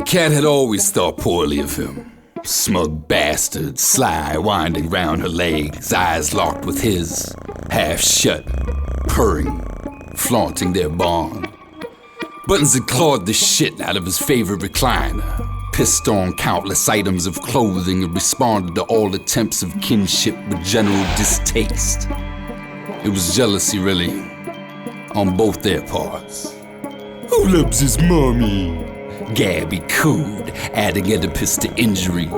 cat had always thought poorly of him. Smug bastard, sly, winding round her legs, eyes locked with his, half shut, purring, flaunting their bond. Buttons had clawed the shit out of his favorite recliner, pissed on countless items of clothing, and responded to all attempts of kinship with general distaste. It was jealousy, really, on both their parts. Who loves his mommy? Gabby cooed, adding Oedipus to injury,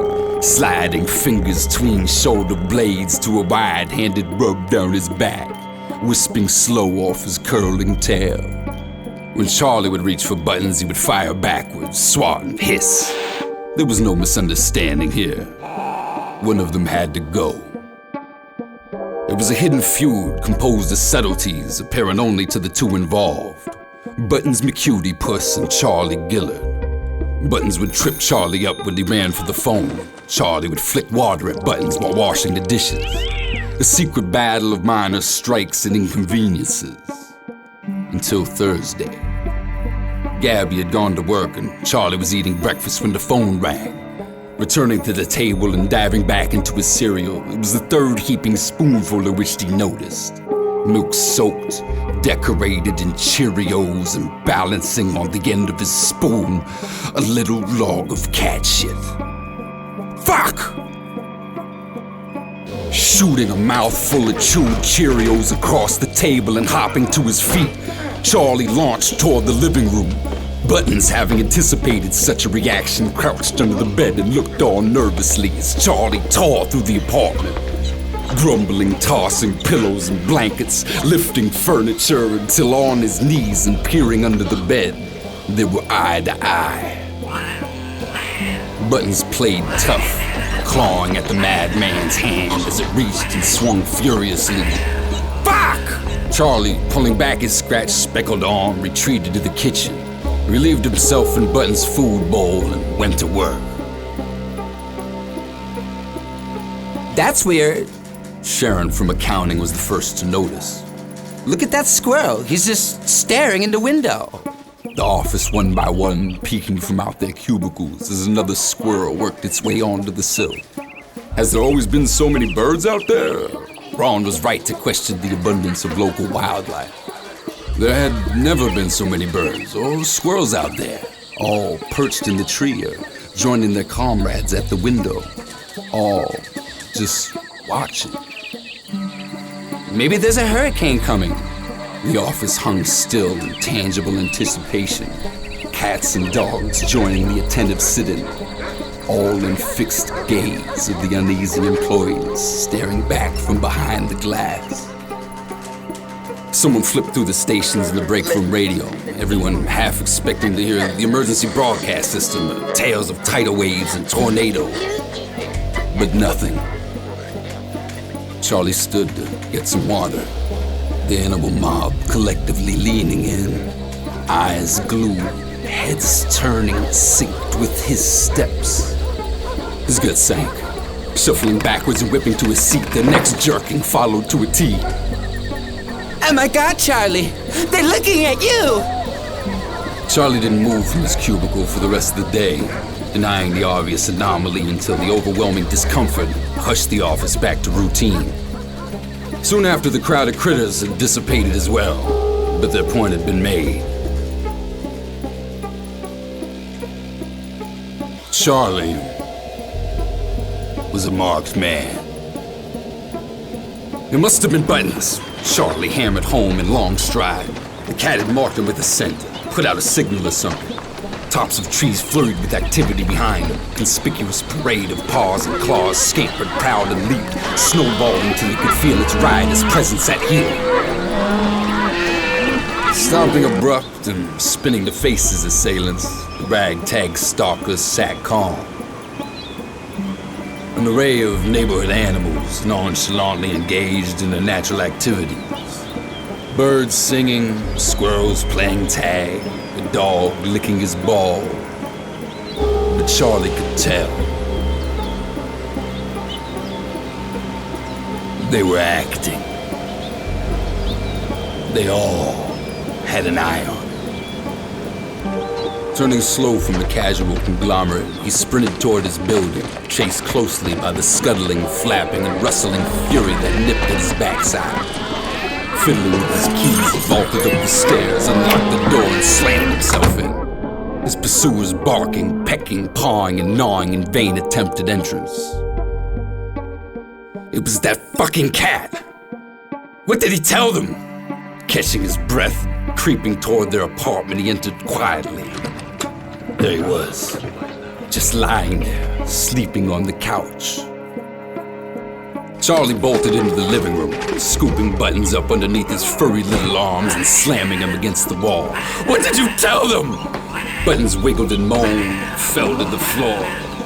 sliding fingers between shoulder blades to a wide-handed rub down his back, wisping slow off his curling tail. When Charlie would reach for Buttons, he would fire backwards, swat and hiss. There was no misunderstanding here. One of them had to go. It was a hidden feud composed of subtleties apparent only to the two involved. Buttons McCutie Puss and Charlie Gillard. Buttons would trip Charlie up when he ran for the phone. Charlie would flick water at Buttons while washing the dishes. A secret battle of minor strikes and inconveniences. Until Thursday. Gabby had gone to work and Charlie was eating breakfast when the phone rang. Returning to the table and diving back into his cereal, it was the third heaping spoonful of which he noticed. Milk-soaked, decorated in Cheerios, and balancing on the end of his spoon, a little log of cat shit. Fuck! Shooting a mouthful of chewed Cheerios across the table and hopping to his feet, Charlie launched toward the living room. Buttons, having anticipated such a reaction, crouched under the bed and looked on nervously as Charlie tore through the apartment. Grumbling, tossing pillows and blankets, lifting furniture until on his knees and peering under the bed, they were eye to eye. Buttons played tough, clawing at the madman's hand as it reached and swung furiously. Fuck! Charlie, pulling back his scratch-speckled arm, retreated to the kitchen, relieved himself in Buttons' food bowl, and went to work. That's weird. Sharon from accounting was the first to notice. Look at that squirrel. He's just staring in the window. The office, one by one, peeking from out their cubicles as another squirrel worked its way onto the sill. Has there always been so many birds out there? Ron was right to question the abundance of local wildlife. There had never been so many birds or squirrels out there, all perched in the tree or joining their comrades at the window, all just watching. Maybe there's a hurricane coming. The office hung still in tangible anticipation, cats and dogs joining the attentive sit-in, all in fixed gaze of the uneasy employees staring back from behind the glass. Someone flipped through the stations in the break room radio, everyone half expecting to hear the emergency broadcast system, tales of tidal waves and tornadoes. But nothing. Charlie stood to get some water, the animal mob collectively leaning in, eyes glued, heads turning, synced with his steps. His gut sank, shuffling backwards and whipping to his seat, the next jerking followed to a T. Oh my God, Charlie! They're looking at you! Charlie didn't move from his cubicle for the rest of the day, denying the obvious anomaly until the overwhelming discomfort hushed the office back to routine. Soon after, the crowd of critters had dissipated as well, but their point had been made. Charlie was a marked man. It must have been Buttons. Charlie hammered home in long stride. The cat had marked him with a scent, put out a signal or something. Tops of trees flurried with activity behind him. Conspicuous parade of paws and claws scampered, prowled, and leaped, snowballed until you could feel its rider's presence at heel. Stomping abrupt and spinning to face his assailants, the ragtag stalkers sat calm. An array of neighborhood animals nonchalantly engaged in their natural activities. Birds singing, squirrels playing tag, a dog licking his ball. But Charlie could tell. They were acting. They all had an eye on him. Turning slow from the casual conglomerate, he sprinted toward his building, chased closely by the scuttling, flapping, and rustling fury that nipped at his backside. Fiddling with his keys, he vaulted up the stairs, unlocked the door, and slammed himself in. His pursuers barking, pecking, pawing, and gnawing in vain attempted entrance. It was that fucking cat! What did he tell them? Catching his breath, creeping toward their apartment, he entered quietly. There he was, just lying there, sleeping on the couch. Charlie bolted into the living room, scooping Buttons up underneath his furry little arms and slamming him against the wall. What did you tell them? Buttons wiggled and moaned, fell to the floor,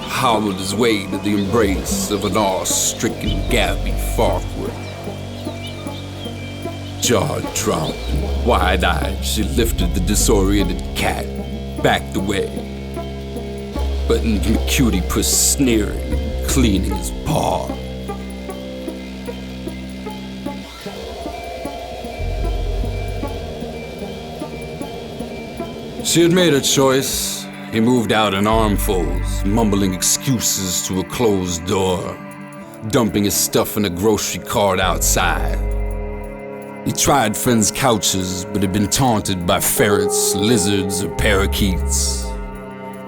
hobbled his way to the embrace of an awe-stricken Gabby Farquhar. Jaw dropped, wide-eyed, she lifted the disoriented cat, backed away. Buttons McCutie sneering and cleaning his paw. She had made her choice. He moved out in armfuls, mumbling excuses to a closed door, dumping his stuff in a grocery cart outside. He tried friends' couches, but had been taunted by ferrets, lizards, or parakeets.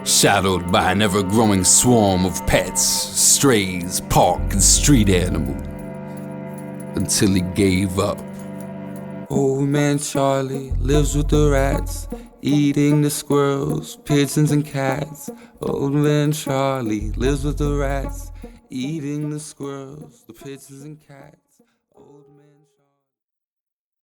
Shadowed by an ever-growing swarm of pets, strays, park, and street animals. Until he gave up. Old man Charlie lives with the rats, eating the squirrels, pigeons, and cats. Old man Charlie lives with the rats, eating the squirrels, the pigeons, and cats.